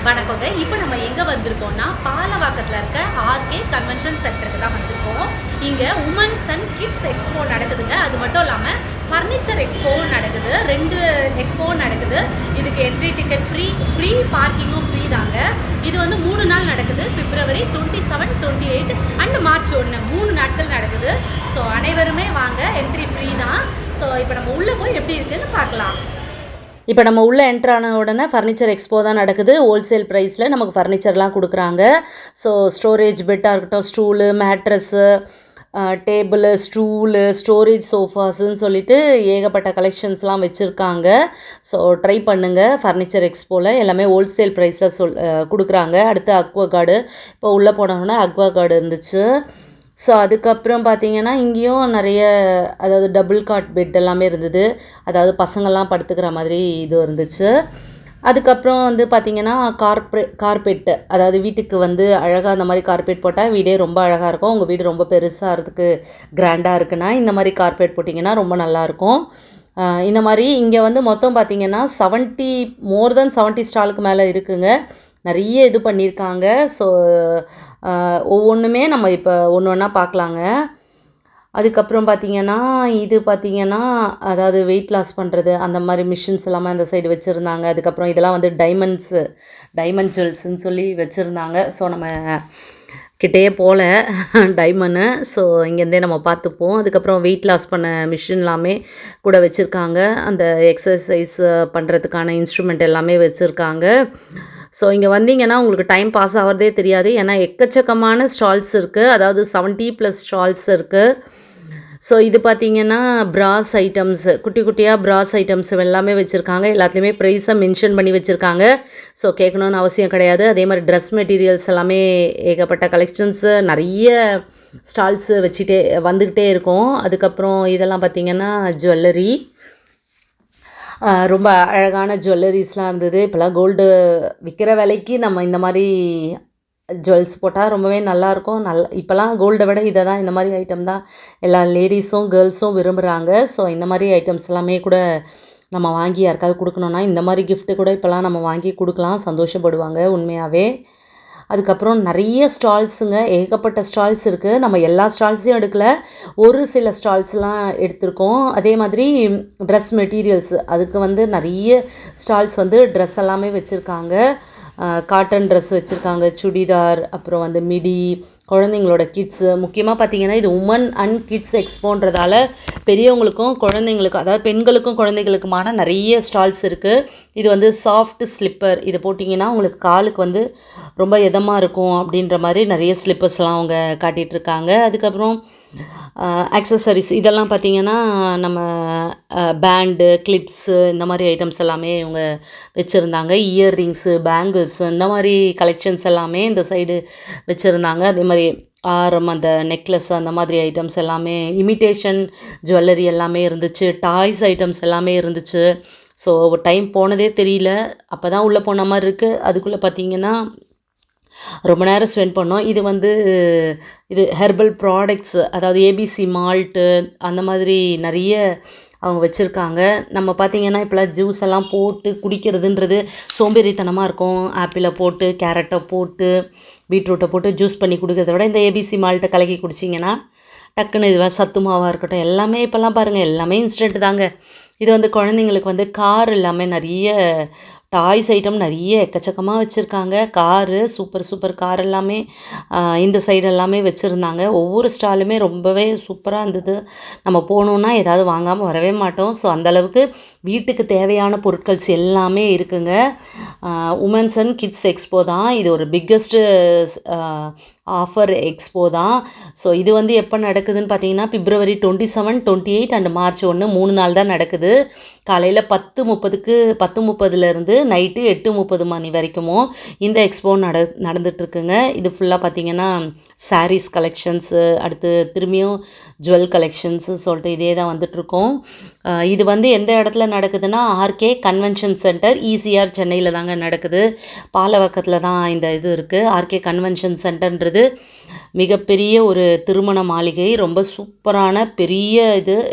வணக்கங்க. இப்போ நம்ம எங்கே வந்திருக்கோம்னா பாலவாக்கத்தில் இருக்க ஆர்கே கன்வென்ஷன் சென்டருக்கு தான் வந்திருக்கோம். இங்கே உமன்ஸ் அண்ட் கிட்ஸ் எக்ஸ்போ நடக்குதுங்க. அது மட்டும் இல்லாமல் ஃபர்னிச்சர் எக்ஸ்போவும் நடக்குது. 2 எக்ஸ்போவும் நடக்குது. இதுக்கு என்ட்ரி டிக்கெட் ஃப்ரீ பார்க்கிங்கும் ஃப்ரீ தாங்க. இது வந்து 3 நாள் நடக்குது. பிப்ரவரி 27, 28 அண்ட் மார்ச் 1 3 நாட்கள் நடக்குது. ஸோ அனைவருமே வாங்க, என்ட்ரி ஃப்ரீ தான். ஸோ இப்போ நம்ம உள்ளே போய் எப்படி இருக்குன்னு பார்க்கலாம். இப்போ நம்ம உள்ளே என்ட்ரான உடனே ஃபர்னிச்சர் எக்ஸ்போ தான் நடக்குது. ஹோல்சேல் ப்ரைஸில் நமக்கு ஃபர்னிச்சர்லாம் கொடுக்குறாங்க. ஸோ ஸ்டோரேஜ் பெட்டாக இருக்கட்டும், stool, mattress, table, stool, storage சோஃபாஸுன்னு சொல்லிட்டு ஏகப்பட்ட கலெக்ஷன்ஸ்லாம் வச்சுருக்காங்க. ஸோ ட்ரை பண்ணுங்கள். ஃபர்னிச்சர் எக்ஸ்போவில் எல்லாமே ஹோல்சேல் ப்ரைஸில் கொடுக்குறாங்க. அடுத்து அக்வா கார்டு, இப்போ உள்ளே போனோன்னா அக்வா கார்டு இருந்துச்சு. ஸோ அதுக்கப்புறம் பார்த்திங்கன்னா இங்கேயும் நிறைய, அதாவது டபுள் காட் பெட் எல்லாமே இருந்தது. அதாவது பசங்கள்லாம் படுத்துக்கிற மாதிரி இது இருந்துச்சு. அதுக்கப்புறம் வந்து பார்த்திங்கன்னா கார்பெட்டு, அதாவது வீட்டுக்கு வந்து அழகாக அந்த மாதிரி கார்பெட் போட்டால் வீடே ரொம்ப அழகாக இருக்கும். உங்கள் வீடு ரொம்ப பெருசாக இருக்கிறதுக்கு கிராண்டாக இருக்குன்னா இந்த மாதிரி கார்பெட் போட்டிங்கன்னா ரொம்ப நல்லாயிருக்கும். இந்த மாதிரி இங்கே வந்து மொத்தம் பார்த்திங்கன்னா மோர் தென் 70 ஸ்டாலுக்கு மேலே இருக்குங்க. நிறைய இது பண்ணியிருக்காங்க. ஸோ ஒவ்வொன்றுமே நம்ம இப்போ ஒன்று ஒன்றா பார்க்கலாங்க. அதுக்கப்புறம் பார்த்திங்கன்னா இது பார்த்திங்கன்னா அதாவது வெயிட் லாஸ் பண்ணுறது அந்த மாதிரி மிஷின்ஸ் எல்லாமே அந்த சைடு வச்சுருந்தாங்க. அதுக்கப்புறம் இதெல்லாம் வந்து டைமண்ட் ஜுவல்ஸ்ன்னு சொல்லி வச்சுருந்தாங்க. ஸோ நம்ம கிட்டேயே போகல டைமண்டு. ஸோ இங்கேருந்தே நம்ம பார்த்துப்போம். அதுக்கப்புறம் வெயிட் லாஸ் பண்ண மிஷின் எல்லாமே கூட வச்சுருக்காங்க. அந்த எக்ஸசைஸ் பண்ணுறதுக்கான இன்ஸ்ட்ருமெண்ட் எல்லாமே வச்சுருக்காங்க. ஸோ இங்கே வந்தீங்கன்னா உங்களுக்கு டைம் பாஸ் ஆகிறதே தெரியாது. ஏன்னா எக்கச்சக்கமான ஸ்டால்ஸ் இருக்குது. அதாவது 70+ ஸ்டால்ஸ் இருக்குது. ஸோ இது பார்த்திங்கன்னா ப்ராஸ் ஐட்டம்ஸ், குட்டி குட்டியாக ப்ராஸ் ஐட்டம்ஸ் எல்லாமே வச்சுருக்காங்க. எல்லாத்துலேயுமே ப்ரைஸை மென்ஷன் பண்ணி வச்சுருக்காங்க. ஸோ கேட்கணுன்னு அவசியம் கிடையாது. அதே மாதிரி ட்ரெஸ் மெட்டீரியல்ஸ் எல்லாமே ஏகப்பட்ட கலெக்ஷன்ஸு, நிறைய ஸ்டால்ஸு வந்துக்கிட்டே இருக்கும். அதுக்கப்புறம் இதெல்லாம் பார்த்திங்கன்னா ஜுவல்லரி, ரொம்ப அழகான ஜுவல்லரிஸ்லாம் இருந்தது. இப்போலாம் கோல்டு விற்கிற விலைக்கு நம்ம இந்த மாதிரி ஜுவல்ஸ் போட்டால் ரொம்பவே நல்லாயிருக்கும். இப்போலாம் கோல்டை விட இந்த மாதிரி ஐட்டம் தான் எல்லா லேடிஸும் கேர்ள்ஸும் விரும்புகிறாங்க. ஸோ இந்த மாதிரி ஐட்டம்ஸ் எல்லாமே கூட நம்ம வாங்கி யாருக்காவது கொடுக்கணுன்னா இந்த மாதிரி கிஃப்ட்டு கூட இப்போலாம் நம்ம வாங்கி கொடுக்கலாம், சந்தோஷப்படுவாங்க உண்மையாகவே. அதுக்கப்புறம் நிறைய ஸ்டால்ஸுங்க, ஏகப்பட்ட ஸ்டால்ஸ் இருக்குது. நம்ம எல்லா ஸ்டால்ஸையும் எடுக்கல, ஒரு சில ஸ்டால்ஸ்லாம் எடுத்திருக்கோம். அதே மாதிரி ட்ரெஸ் மெட்டீரியல்ஸ், அதுக்கு வந்து நிறைய ஸ்டால்ஸ் வந்து ட்ரெஸ் எல்லாமே வச்சுருக்காங்க. காட்டன் ட்ரெஸ் வச்சுருக்காங்க, சுடிதார், அப்புறம் வந்து மிடி, குழந்தைங்களோட கிட்ஸு. முக்கியமாக பார்த்திங்கன்னா இது உமன் அண்ட் கிட்ஸ் எக்ஸ்போன்றதால பெரியவங்களுக்கும் குழந்தைங்களுக்கும், அதாவது பெண்களுக்கும் குழந்தைகளுக்குமான நிறைய ஸ்டால்ஸ் இருக்குது. இது வந்து சாஃப்ட் ஸ்லிப்பர், இதை போட்டிங்கன்னா உங்களுக்கு காலுக்கு வந்து ரொம்ப இதமாக இருக்கும் அப்படின்ற மாதிரி நிறைய ஸ்லிப்பர்ஸ்லாம் அவங்க காட்டிகிட்ருக்காங்க. அதுக்கப்புறம் ஆக்சசரிஸ் இதெல்லாம் பார்த்திங்கன்னா நம்ம பேண்டு, கிளிப்ஸு, இந்த மாதிரி ஐட்டம்ஸ் எல்லாமே இவங்க வச்சுருந்தாங்க. இயர்ரிங்ஸு, பேங்கிள்ஸு, இந்த மாதிரி கலெக்ஷன்ஸ் எல்லாமே இந்த சைடு வச்சுருந்தாங்க. அதே மாதிரி ஆரம், அந்த நெக்லஸ், அந்த மாதிரி ஐட்டம்ஸ் எல்லாமே, இமிட்டேஷன் ஜுவல்லரி எல்லாமே இருந்துச்சு. டாய்ஸ் ஐட்டம்ஸ் எல்லாமே இருந்துச்சு. ஸோ டைம் போனதே தெரியல. அப்போ தான் உள்ளே போன மாதிரி இருக்குது. அதுக்குள்ளே பார்த்திங்கன்னா ரொம்ப நேரம் ஸ்பெண்ட் பண்ணோம். இது ஹெர்பல் ப்ராடக்ட்ஸு, அதாவது ஏபிசி மால்ட்டு, அந்த மாதிரி நிறைய அவங்க வச்சுருக்காங்க. நம்ம பார்த்திங்கன்னா இப்போலாம் ஜூஸ் எல்லாம் போட்டு குடிக்கிறதுன்றது சோம்பேறித்தனமாக இருக்கும். ஆப்பிளை போட்டு, கேரட்டை போட்டு, பீட்ரூட்டை போட்டு ஜூஸ் பண்ணி குடிக்கிறத விட இந்த ஏபிசி மால்ட்டை கலக்கி குடிச்சிங்கன்னா டக்குன்னு இதுவாக சத்து மாவாக இருக்கட்டும், எல்லாமே இப்போல்லாம் பாருங்கள் எல்லாமே இன்ஸ்டன்ட் தாங்க. இது வந்து குழந்தைங்களுக்கு வந்து கார் எல்லாமே நிறைய டாய்ஸ் ஐட்டம் நிறைய எக்கச்சக்கமாக வச்சுருக்காங்க. காரு, சூப்பர் கார் எல்லாமே இந்த சைடு எல்லாமே வச்சுருந்தாங்க. ஒவ்வொரு ஸ்டாலுமே ரொம்பவே சூப்பராக இருந்தது. நம்ம போனோன்னா ஏதாவது வாங்காமல் வரவே மாட்டோம். ஸோ அந்தளவுக்கு வீட்டுக்கு தேவையான பொருட்கள்ஸ் எல்லாமே இருக்குங்க. உமன்ஸ் அண்ட் கிட்ஸ் எக்ஸ்போ தான் இது, ஒரு பிக்கஸ்ட்டு ஆஃபர் எக்ஸ்போ தான். ஸோ இது வந்து எப்போ நடக்குதுன்னு பார்த்தீங்கன்னா பிப்ரவரி 27, 28 அண்ட் மார்ச் 1 3 நாள் தான் நடக்குது. காலையில் 10:30 நைட்டு 8:30 மணி வரைக்கும் இந்த எக்ஸ்போ நடந்துகிட்ருக்குங்க. இது ஃபுல்லாக பார்த்திங்கன்னா சாரீஸ் கலெக்ஷன்ஸு, அடுத்து திரும்பியும் ஜுவல் கலெக்ஷன்ஸு சொல்லிட்டு இதே தான் வந்துட்ருக்கோம். இது வந்து எந்த இடத்துல நடக்குதுன்னா ஆர்கே கன்வென்ஷன் சென்டர், ஈசிஆர், சென்னையில் தாங்க நடக்குது. பாலவாக்கத்தில் தான் இந்த இது இருக்குது. ஆர்கே கன்வென்ஷன் சென்டர்ன்றது மிகப்பெரிய ஒரு திருமண மாளிகை, ரொம்ப சூப்பரான பெரிய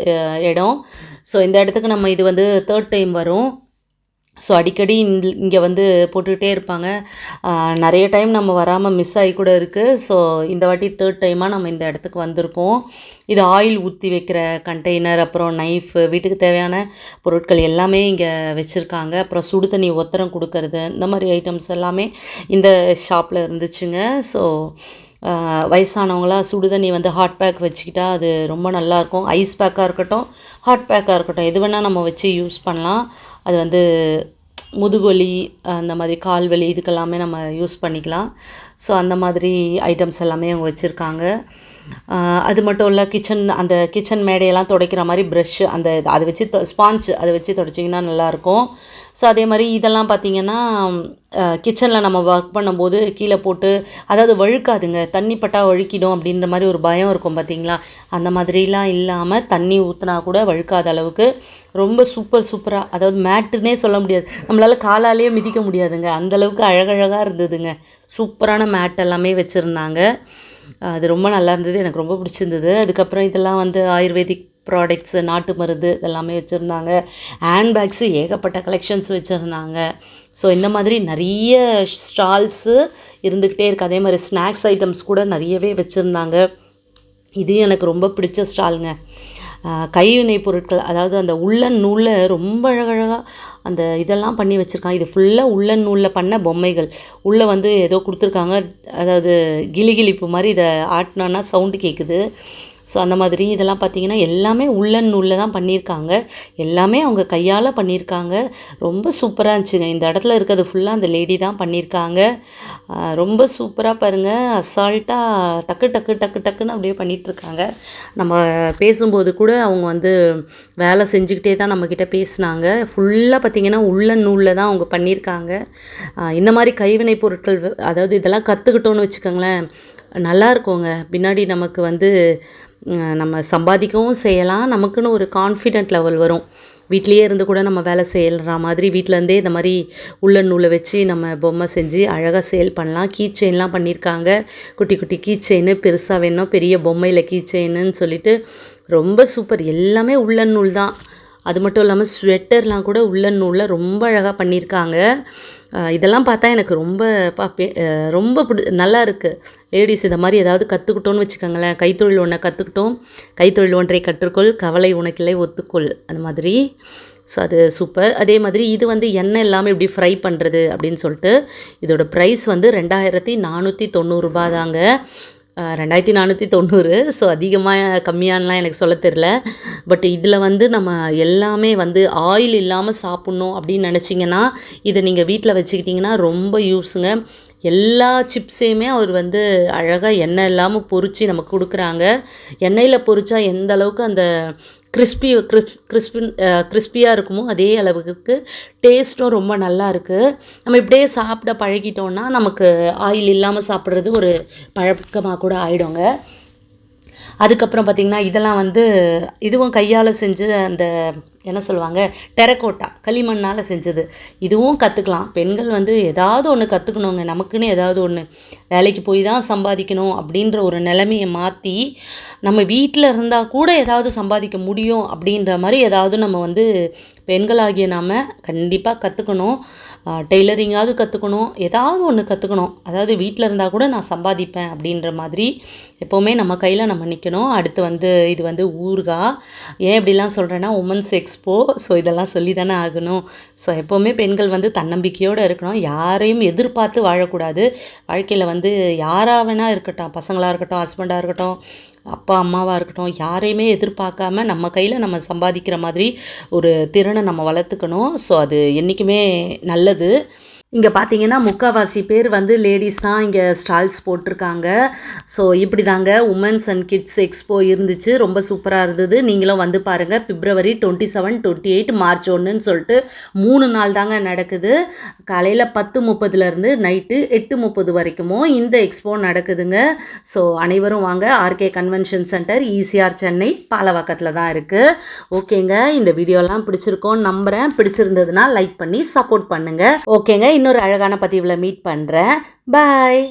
இடம். ஸோ இந்த இடத்துக்கு நம்ம இது வந்து 3rd டைம் வரும். ஸோ அடிக்கடி இங்கே வந்து போட்டுக்கிட்டே இருப்பாங்க. நிறைய டைம் நம்ம வராமல் மிஸ் ஆகி கூட இருக்குது. ஸோ இந்த வாட்டி 3rd டைமாக நம்ம இந்த இடத்துக்கு வந்திருக்கோம். இது ஆயில் ஊற்றி வைக்கிற கண்டெய்னர், அப்புறம் நைஃபு, வீட்டுக்கு தேவையான பொருட்கள் எல்லாமே இங்கே வச்சுருக்காங்க. அப்புறம் சுடு தண்ணி ஒத்தரம் கொடுக்கறது, இந்த மாதிரி ஐட்டம்ஸ் எல்லாமே இந்த ஷாப்பில் இருந்துச்சுங்க. ஸோ வயசானவங்களாம் சுடு தண்ணி வந்து ஹாட் பேக் வச்சுக்கிட்டா அது ரொம்ப நல்லாயிருக்கும். ஐஸ் பேக்காக இருக்கட்டும், ஹாட் பேக்காக இருக்கட்டும், எது வேணால் நம்ம வச்சு யூஸ் பண்ணலாம். அது வந்து முதுகுவலி, அந்த மாதிரி கால் வலி, இதுக்கெல்லாமே நம்ம யூஸ் பண்ணிக்கலாம். ஸோ அந்த மாதிரி ஐட்டம்ஸ் எல்லாமே அவங்க வச்சுருக்காங்க. அது மட்டும் இல்லை, அந்த கிச்சன் மேடையெல்லாம் துடைக்கிற மாதிரி ப்ரஷ்ஷு, அதை வச்சு ஸ்பாஞ்ச் அதை வச்சு துடைச்சிங்கன்னா நல்லாயிருக்கும். ஸோ அதே மாதிரி இதெல்லாம் பார்த்திங்கன்னா கிச்சனில் நம்ம ஒர்க் பண்ணும்போது கீழே போட்டு, அதாவது வழுக்காதுங்க, தண்ணி பட்டா வழுக்கிடும் அப்படின்ற மாதிரி ஒரு பயம் இருக்கும் பார்த்திங்களா. அந்த மாதிரிலாம் இல்லாமல் தண்ணி ஊற்றினா கூட வழுக்காத அளவுக்கு ரொம்ப சூப்பராக, அதாவது மேட்டுன்னே சொல்ல முடியாது, நம்மளால் காலாலேயே மிதிக்க முடியாதுங்க, அந்தளவுக்கு அழகழகாக இருந்ததுங்க. சூப்பரான மேட் எல்லாமே வச்சுருந்தாங்க. அது ரொம்ப நல்லா இருந்தது, எனக்கு ரொம்ப பிடிச்சிருந்தது. அதுக்கப்புறம் இதெல்லாம் வந்து ஆயுர்வேதிக் ப்ராடக்ட்ஸு, நாட்டு மருந்து இதெல்லாமே வச்சுருந்தாங்க. ஹேண்ட்பேக்ஸு ஏகப்பட்ட கலெக்ஷன்ஸ் வச்சுருந்தாங்க. ஸோ இந்த மாதிரி நிறைய ஸ்டால்ஸு இருந்துக்கிட்டே இருக்குது. அதே மாதிரி ஸ்நாக்ஸ் ஐட்டம்ஸ் கூட நிறையவே வச்சுருந்தாங்க. இது எனக்கு ரொம்ப பிடிச்ச ஸ்டாலுங்க. கைவினை பொருட்கள், அதாவது அந்த உள்ளன் நூலில் ரொம்ப அழகழகாக அந்த இதெல்லாம் பண்ணி வச்சுருக்காங்க. இது ஃபுல்லாக உள்ளன் நூலில் பண்ண பொம்மைகள். உள்ளே வந்து ஏதோ கொடுத்துருக்காங்க, அதாவது கிளிகிளிப்பு மாதிரி இதை ஆட்டினோன்னா சவுண்டு கேட்குது. ஸோ அந்த மாதிரி இதெல்லாம் பார்த்திங்கன்னா எல்லாமே உள்ளன் நூலில் தான் பண்ணியிருக்காங்க. எல்லாமே அவங்க கையால் பண்ணியிருக்காங்க. ரொம்ப சூப்பராக இருந்துச்சுங்க. இந்த இடத்துல இருக்கிறது ஃபுல்லாக அந்த லேடி தான் பண்ணியிருக்காங்க. ரொம்ப சூப்பராக பாருங்கள், அசால்ட்டாக டக்குன்னு அப்படியே பண்ணிகிட்ருக்காங்க. நம்ம பேசும்போது கூட அவங்க வந்து வேலை செஞ்சுக்கிட்டே தான் நம்மக்கிட்ட பேசினாங்க. ஃபுல்லாக பார்த்திங்கன்னா உள்ளன் நூலில் தான் அவங்க பண்ணியிருக்காங்க. இந்த மாதிரி கைவினை பொருட்கள், அதாவது இதெல்லாம் கற்றுக்கிட்டோன்னு வச்சுக்கோங்களேன், நல்லா இருக்குங்க. பின்னாடி நமக்கு வந்து நம்ம சம்பாதிக்கவும் செய்யலாம், நமக்குன்னு ஒரு கான்ஃபிடென்ட் லெவல் வரும். வீட்லேயே இருந்து கூட நம்ம வேலை செய்யற மாதிரி, வீட்டிலேருந்தே இந்த மாதிரி உள்ளன் நூலை வச்சு நம்ம பொம்மை செஞ்சு அழகாக சேல் பண்ணலாம். கீ செயின்லாம் பண்ணியிருக்காங்க. குட்டி குட்டி கீ செயின், பெருசாக வேணும் பெரிய பொம்மையில் கீ செயின்னு சொல்லிட்டு ரொம்ப சூப்பர். எல்லாமே உள்ளன் நூல் தான். அது மட்டும் இல்லாமல் ஸ்வெட்டர்லாம் கூட உள்ளன் நூலில் ரொம்ப அழகாக பண்ணியிருக்காங்க. இதெல்லாம் பார்த்தா எனக்கு ரொம்ப நல்லா இருக்குது. லேடிஸ் இதை மாதிரி ஏதாவது கற்றுக்கிட்டோன்னு வச்சுக்கோங்களேன், கைத்தொழில் ஒன்றை கற்றுக்கிட்டோம், கைத்தொழில் ஒன்றை கற்றுக்கொள், கவலை உனக்கில்லை ஒத்துக்கொள், அந்த மாதிரி. ஸோ அது சூப்பர். அதே மாதிரி இது வந்து எண்ணெய் இல்லாமல் எப்படி ஃப்ரை பண்ணுறது அப்படின்னு சொல்லிட்டு, இதோட ப்ரைஸ் வந்து 2490 ரூபா தாங்க. 2490. ஸோ அதிகமாக கம்மியானலாம் எனக்கு சொல்ல தெரில. பட் இதில் வந்து நம்ம எல்லாமே வந்து ஆயில் இல்லாமல் சாப்பிட்ணும் அப்படின்னு நினச்சிங்கன்னா இதை நீங்கள் வீட்டில் வச்சுக்கிட்டிங்கன்னா ரொம்ப யூஸுங்க. எல்லா சிப்ஸையுமே அவர் வந்து அழகாக எண்ணெய் இல்லாமல் பொரித்து நமக்கு கொடுக்குறாங்க. எண்ணெயில் பொரித்தா எந்த அளவுக்கு அந்த கிறிஸ்பியாக இருக்குமோ அதே அளவுக்கு டேஸ்ட்டும் ரொம்ப நல்லா இருக்குது. நம்ம இப்படியே சாப்பிட பழகிட்டோன்னா நமக்கு ஆயில் இல்லாமல் சாப்பிட்றது ஒரு பழக்கமாக கூட ஆகிடுங்க. அதுக்கப்புறம் பார்த்திங்கன்னா இதெல்லாம் வந்து இதுவும் கையால் செஞ்சு, அந்த என்ன சொல்லுவாங்க, டெரக்கோட்டா களிமண்ணால் செஞ்சது. இதுவும் கற்றுக்கலாம். பெண்கள் வந்து ஏதாவது ஒன்று கற்றுக்கணுங்க. நமக்குன்னு ஏதாவது ஒன்று, வேலைக்கு போய் தான் சம்பாதிக்கணும் அப்படின்ற ஒரு நிலைமையை மாற்றி நம்ம வீட்டில் இருந்தால் கூட ஏதாவது சம்பாதிக்க முடியும் அப்படின்ற மாதிரி ஏதாவது நம்ம வந்து பெண்களாகிய நாம் கண்டிப்பாக கற்றுக்கணும். டெய்லரிங்காவது கற்றுக்கணும், ஏதாவது ஒன்று கற்றுக்கணும். அதாவது வீட்டில் இருந்தால் கூட நான் சம்பாதிப்பேன் அப்படின்ற மாதிரி எப்போவுமே நம்ம கையில் நம்ம நிற்கணும். அடுத்து வந்து இது வந்து ஊறுகாய். ஏன் இப்படிலாம் சொல்கிறேன்னா உமன்ஸ் எக்ஸ்போ. ஸோ இதெல்லாம் சொல்லி தானே ஆகணும். ஸோ எப்போவுமே பெண்கள் வந்து தன்னம்பிக்கையோடு இருக்கணும். யாரையும் எதிர்பார்த்து வாழக்கூடாது. வாழ்க்கையில் வந்து யாராக வேணால் இருக்கட்டும், பசங்களாக இருக்கட்டும், ஹஸ்பண்டாக இருக்கட்டும், அப்பா அம்மாவாக இருக்கட்டும், யாரையுமே எதிர்பார்க்காம நம்ம கையில் நம்ம சம்பாதிக்கிற மாதிரி ஒரு திறனை நம்ம வளர்த்துக்கணும். ஸோ அது என்றைக்குமே நல்லது. இங்கே பார்த்தீங்கன்னா முக்கால்வாசி பேர் வந்து லேடிஸ் தான் இங்கே ஸ்டால்ஸ் போட்டிருக்காங்க. ஸோ இப்படி தாங்க உமன்ஸ் அண்ட் கிட்ஸ் எக்ஸ்போ இருந்துச்சு. ரொம்ப சூப்பராக இருந்தது. நீங்களும் வந்து பாருங்கள். பிப்ரவரி 27, 28, மார்ச் 1ன்னு சொல்லிட்டு 3 நாள் தாங்க நடக்குது. காலையில் 10:30 நைட்டு 8:30 வரைக்கும் இந்த எக்ஸ்போ நடக்குதுங்க. ஸோ அனைவரும் வாங்க. RK convention centre, ECR, Chennai, பாலவாக்கத்தில் தான் இருக்குது. ஓகேங்க, இந்த வீடியோலாம் பிடிச்சிருக்கோன்னு நம்புகிறேன். பிடிச்சிருந்ததுன்னா லைக் பண்ணி சப்போர்ட் பண்ணுங்கள். ஓகேங்க, இன்னொரு அழகான பதிவில் மீட் பண்ணுறேன். பாய்.